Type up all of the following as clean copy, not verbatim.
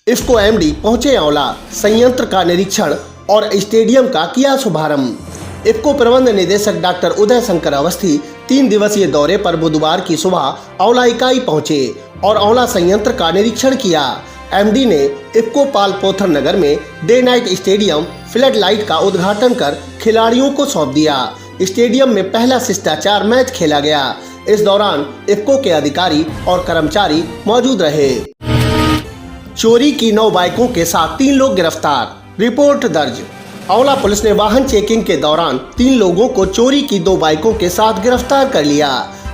IFFCO MD पहुंचे आंवला, संयंत्र का निरीक्षण और स्टेडियम का किया शुभारंभ। इफ्को प्रबंध निदेशक डॉक्टर उदय शंकर अवस्थी 3 दिवसीय दौरे पर बुधवार की सुबह आंवला इकाई पहुंचे और आंवला संयंत्र का निरीक्षण किया। एमडी ने इफ्को पाल पोथर नगर में day night stadium flood light का उद्घाटन कर खिलाड़ियों को सौंप दिया। स्टेडियम में पहला शिष्टाचार मैच खेला गया। इस दौरान इफ्को के अधिकारी और कर्मचारी मौजूद रहे। चोरी की 9 बाइकों के साथ 3 लोग गिरफ्तार, रिपोर्ट दर्ज। आंवला पुलिस ने वाहन चेकिंग के दौरान 3 लोगों को चोरी की 2 बाइकों के साथ गिरफ्तार कर लिया,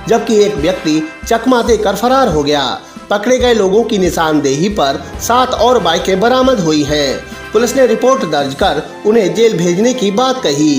जबकि एक व्यक्ति चकमा देकर फरार हो गया। पकड़े गए लोगों की निशानदेही पर 7 और बाइकें बरामद हुई हैं। पुलिस ने रिपोर्ट दर्ज कर उन्हें जेल भेजने की बात कही।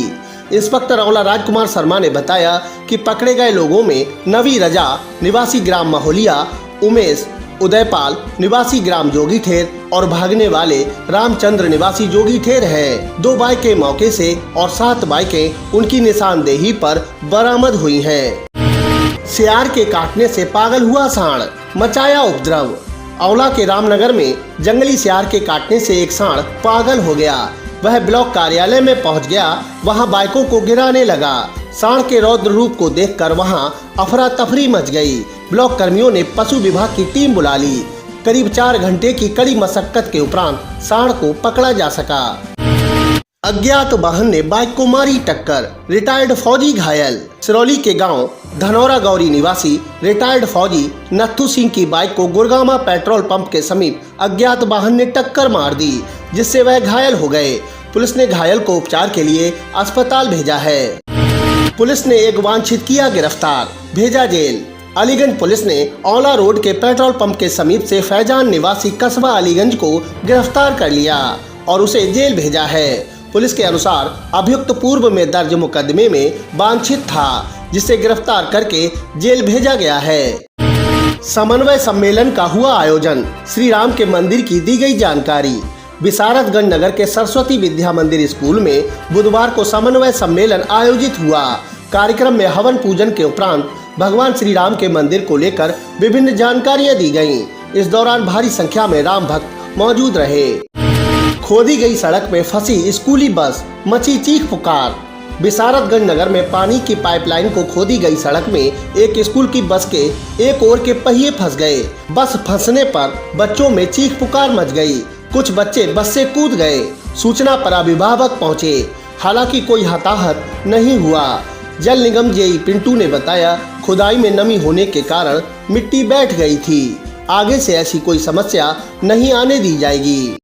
इंस्पेक्टर आंवला राजकुमार शर्मा ने बताया कि पकड़े गए लोगों में नवी रजा निवासी ग्राम महोलिया, उमेश उदयपाल निवासी ग्राम जोगी ठेर और भागने वाले रामचंद्र निवासी जोगी ठेर हैं। 2 बाइकें मौके से और 7 बाइकें उनकी निशानदेही पर बरामद हुई हैं। सियार के काटने से पागल हुआ सांड, मचाया उपद्रव। आंवला के रामनगर में जंगली सियार के काटने से एक सांड पागल हो गया। वह ब्लॉक कार्यालय में पहुंच गया, वहां बाइकों को गिराने लगा। सांड के रौद्र रूप को देखकर वहां अफरा तफरी मच गई। ब्लॉक कर्मियों ने पशु विभाग की टीम बुला ली। करीब 4 घंटे की कड़ी मशक्कत के उपरांत सांड को पकड़ा जा सका। अज्ञात वाहन ने बाइक को मारी टक्कर, रिटायर्ड फौजी घायल। सिरौली के गांव धनौरा गौरी निवासी रिटायर्ड फौजी नथु सिंह की बाइक को गुरगामा पेट्रोल पंप के समीप अज्ञात वाहन ने टक्कर मार दी, जिससे वह घायल हो गए। पुलिस ने घायल को उपचार के लिए अस्पताल भेजा है। पुलिस ने एक वांछित किया गिरफ्तार, भेजा जेल। अलीगंज पुलिस ने आंवला रोड के पेट्रोल पंप के समीप से फैजान निवासी कस्बा अलीगंज को गिरफ्तार कर लिया और उसे जेल भेजा है। पुलिस के अनुसार अभियुक्त पूर्व में दर्ज मुकदमे में वांछित था, जिसे गिरफ्तार करके जेल भेजा गया है। समन्वय सम्मेलन का हुआ आयोजन, श्री राम के मंदिर की दी गई जानकारी। विशारदगंज नगर के सरस्वती विद्या मंदिर स्कूल में बुधवार को समन्वय सम्मेलन आयोजित हुआ। कार्यक्रम में हवन पूजन के उपरांत भगवान श्री राम के मंदिर को लेकर विभिन्न जानकारियां दी गयीं। इस दौरान भारी संख्या में राम भक्त मौजूद रहे। खोदी गई सड़क में फंसी स्कूली बस, मची चीख पुकार। विशारदगंज नगर में पानी की पाइपलाइन को खोदी गई सड़क में एक स्कूल की बस के एक ओर के पहिए फंस गए। बस फंसने पर बच्चों में चीख पुकार मच गई। कुछ बच्चे बस से कूद गए। सूचना पर अभिभावक पहुंचे, हालांकि कोई हताहत नहीं हुआ। जल निगम जेई पिंटू ने बताया, खुदाई में नमी होने के कारण मिट्टी बैठ गई थी। आगे से ऐसी कोई समस्या नहीं आने दी जाएगी।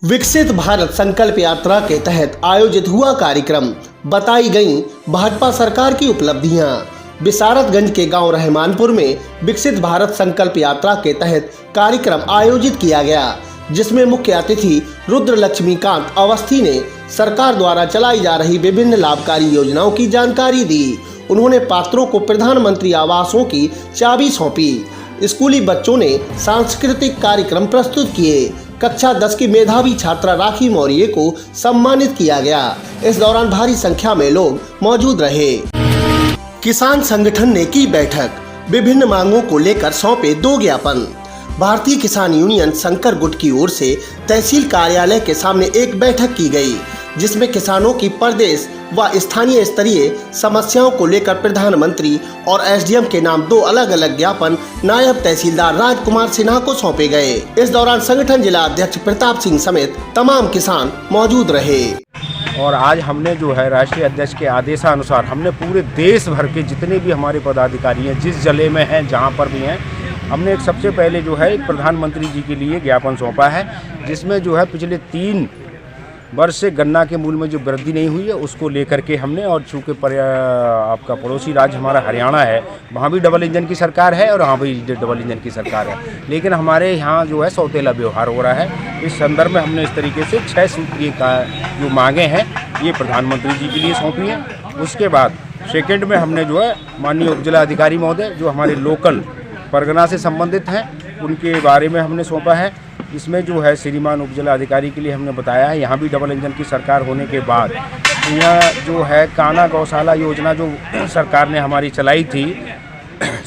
विकसित भारत संकल्प यात्रा के तहत आयोजित हुआ कार्यक्रम, बताई गईं भाजपा सरकार की उपलब्धियां। विशारदगंज के गांव रहमानपुर में विकसित भारत संकल्प यात्रा के तहत कार्यक्रम आयोजित किया गया, जिसमें मुख्य अतिथि रुद्र लक्ष्मीकांत अवस्थी ने सरकार द्वारा चलाई जा रही विभिन्न लाभकारी योजनाओं की जानकारी दी। उन्होंने पात्रों को प्रधानमंत्री आवासों की चाबी सौंपी। स्कूली बच्चों ने सांस्कृतिक कार्यक्रम प्रस्तुत किए। कक्षा 10 की मेधावी छात्रा राखी मौर्य को सम्मानित किया गया। इस दौरान भारी संख्या में लोग मौजूद रहे। किसान संगठन ने की बैठक, विभिन्न मांगों को लेकर सौंपे 2 ज्ञापन। भारतीय किसान यूनियन शंकर गुट की ओर से तहसील कार्यालय के सामने एक बैठक की गई, जिसमें किसानों की प्रदेश व स्थानीय स्तरीय समस्याओं को लेकर प्रधानमंत्री और एसडीएम के नाम 2 अलग अलग ज्ञापन नायब तहसीलदार राजकुमार सिन्हा को सौंपे गए। इस दौरान संगठन जिला अध्यक्ष प्रताप सिंह समेत तमाम किसान मौजूद रहे। और आज हमने जो है राष्ट्रीय अध्यक्ष के आदेशानुसार हमने पूरे देश भर के जितने भी हमारे पदाधिकारी हैं, जिस जिले में हैं, जहाँ पर भी हैं, हमने एक सबसे पहले जो है प्रधानमंत्री जी के लिए ज्ञापन सौंपा है, जिसमें जो है पिछले 3 वर्ष से गन्ना के मूल्य में जो वृद्धि नहीं हुई है उसको लेकर के हमने, और चूँकि आपका पड़ोसी राज्य हमारा हरियाणा है, वहाँ भी डबल इंजन की सरकार है और वहाँ भी डबल इंजन की सरकार है, लेकिन हमारे यहाँ जो है सौतेला व्यवहार हो रहा है। इस संदर्भ में हमने इस तरीके से 6 सूत्रीय का जो मांगे हैं ये प्रधानमंत्री जी के लिए सौंपी हैं। उसके बाद सेकेंड में हमने जो है माननीय उपजिला अधिकारी महोदय जो हमारे लोकल परगना से संबंधित हैं उनके बारे में हमने सौंपा है। इसमें जो है श्रीमान उपजिला अधिकारी के लिए हमने बताया है, यहाँ भी डबल इंजन की सरकार होने के बाद यहाँ जो है काना गौशाला योजना जो सरकार ने हमारी चलाई थी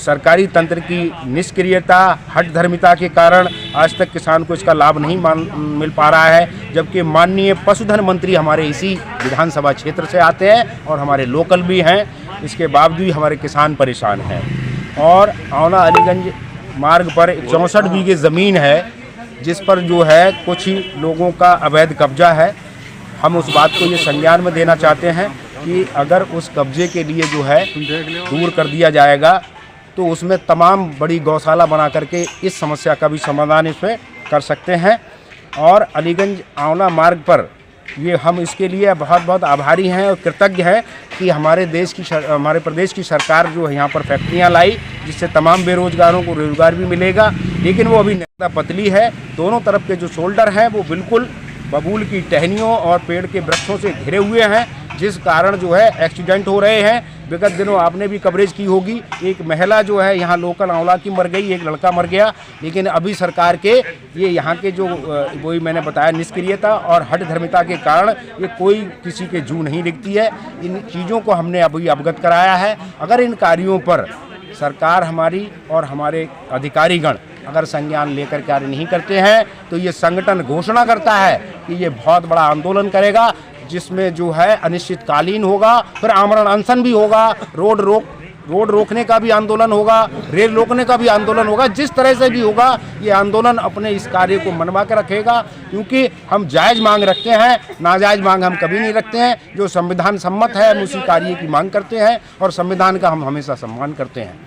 सरकारी तंत्र की निष्क्रियता, हठधर्मिता के कारण आज तक किसान को इसका लाभ नहीं मिल पा रहा है, जबकि माननीय पशुधन मंत्री हमारे इसी विधानसभा क्षेत्र से आते हैं और हमारे लोकल भी हैं। इसके बावजूद हमारे किसान परेशान हैं। और आंवला अलीगंज मार्ग पर 64 बीघे ज़मीन है, जिस पर जो है कुछ ही लोगों का अवैध कब्जा है। हम उस बात को ये संज्ञान में देना चाहते हैं कि अगर उस कब्जे के लिए जो है दूर कर दिया जाएगा तो उसमें तमाम बड़ी गौशाला बना करके इस समस्या का भी समाधान इसमें कर सकते हैं। और अलीगंज आंवला मार्ग पर ये हम इसके लिए बहुत बहुत आभारी हैं और कृतज्ञ हैं कि हमारे प्रदेश की सरकार जो है यहाँ पर फैक्ट्रियाँ लाई, जिससे तमाम बेरोजगारों को रोजगार भी मिलेगा। लेकिन वो अभी ज़्यादा पतली है। दोनों तरफ के जो शोल्डर हैं वो बिल्कुल बबूल की टहनियों और पेड़ के वृक्षों से घिरे हुए हैं, जिस कारण जो है एक्सीडेंट हो रहे हैं। विगत दिनों आपने भी कवरेज की होगी, एक महिला जो है यहाँ लोकल आंवला की मर गई, एक लड़का मर गया। लेकिन अभी सरकार के ये यहाँ के जो वही मैंने बताया निष्क्रियता और हठधर्मिता के कारण ये कोई किसी के जू नहीं दिखती है। इन चीज़ों को हमने अभी अवगत कराया है। अगर इन कार्यों पर सरकार हमारी और हमारे अधिकारीगण अगर संज्ञान लेकर कार्य नहीं करते हैं तो ये संगठन घोषणा करता है कि ये बहुत बड़ा आंदोलन करेगा, जिसमें जो है अनिश्चितकालीन होगा, फिर आमरण अनशन भी होगा, रोड रोकने का भी आंदोलन होगा, रेल रोकने का भी आंदोलन होगा। जिस तरह से भी होगा ये आंदोलन अपने इस कार्य को मनवा कर रखेगा, क्योंकि हम जायज़ मांग रखते हैं, नाजायज़ मांग हम कभी नहीं रखते हैं। जो संविधान सम्मत है हम उसी कार्य की मांग करते हैं और संविधान का हम हमेशा सम्मान करते हैं।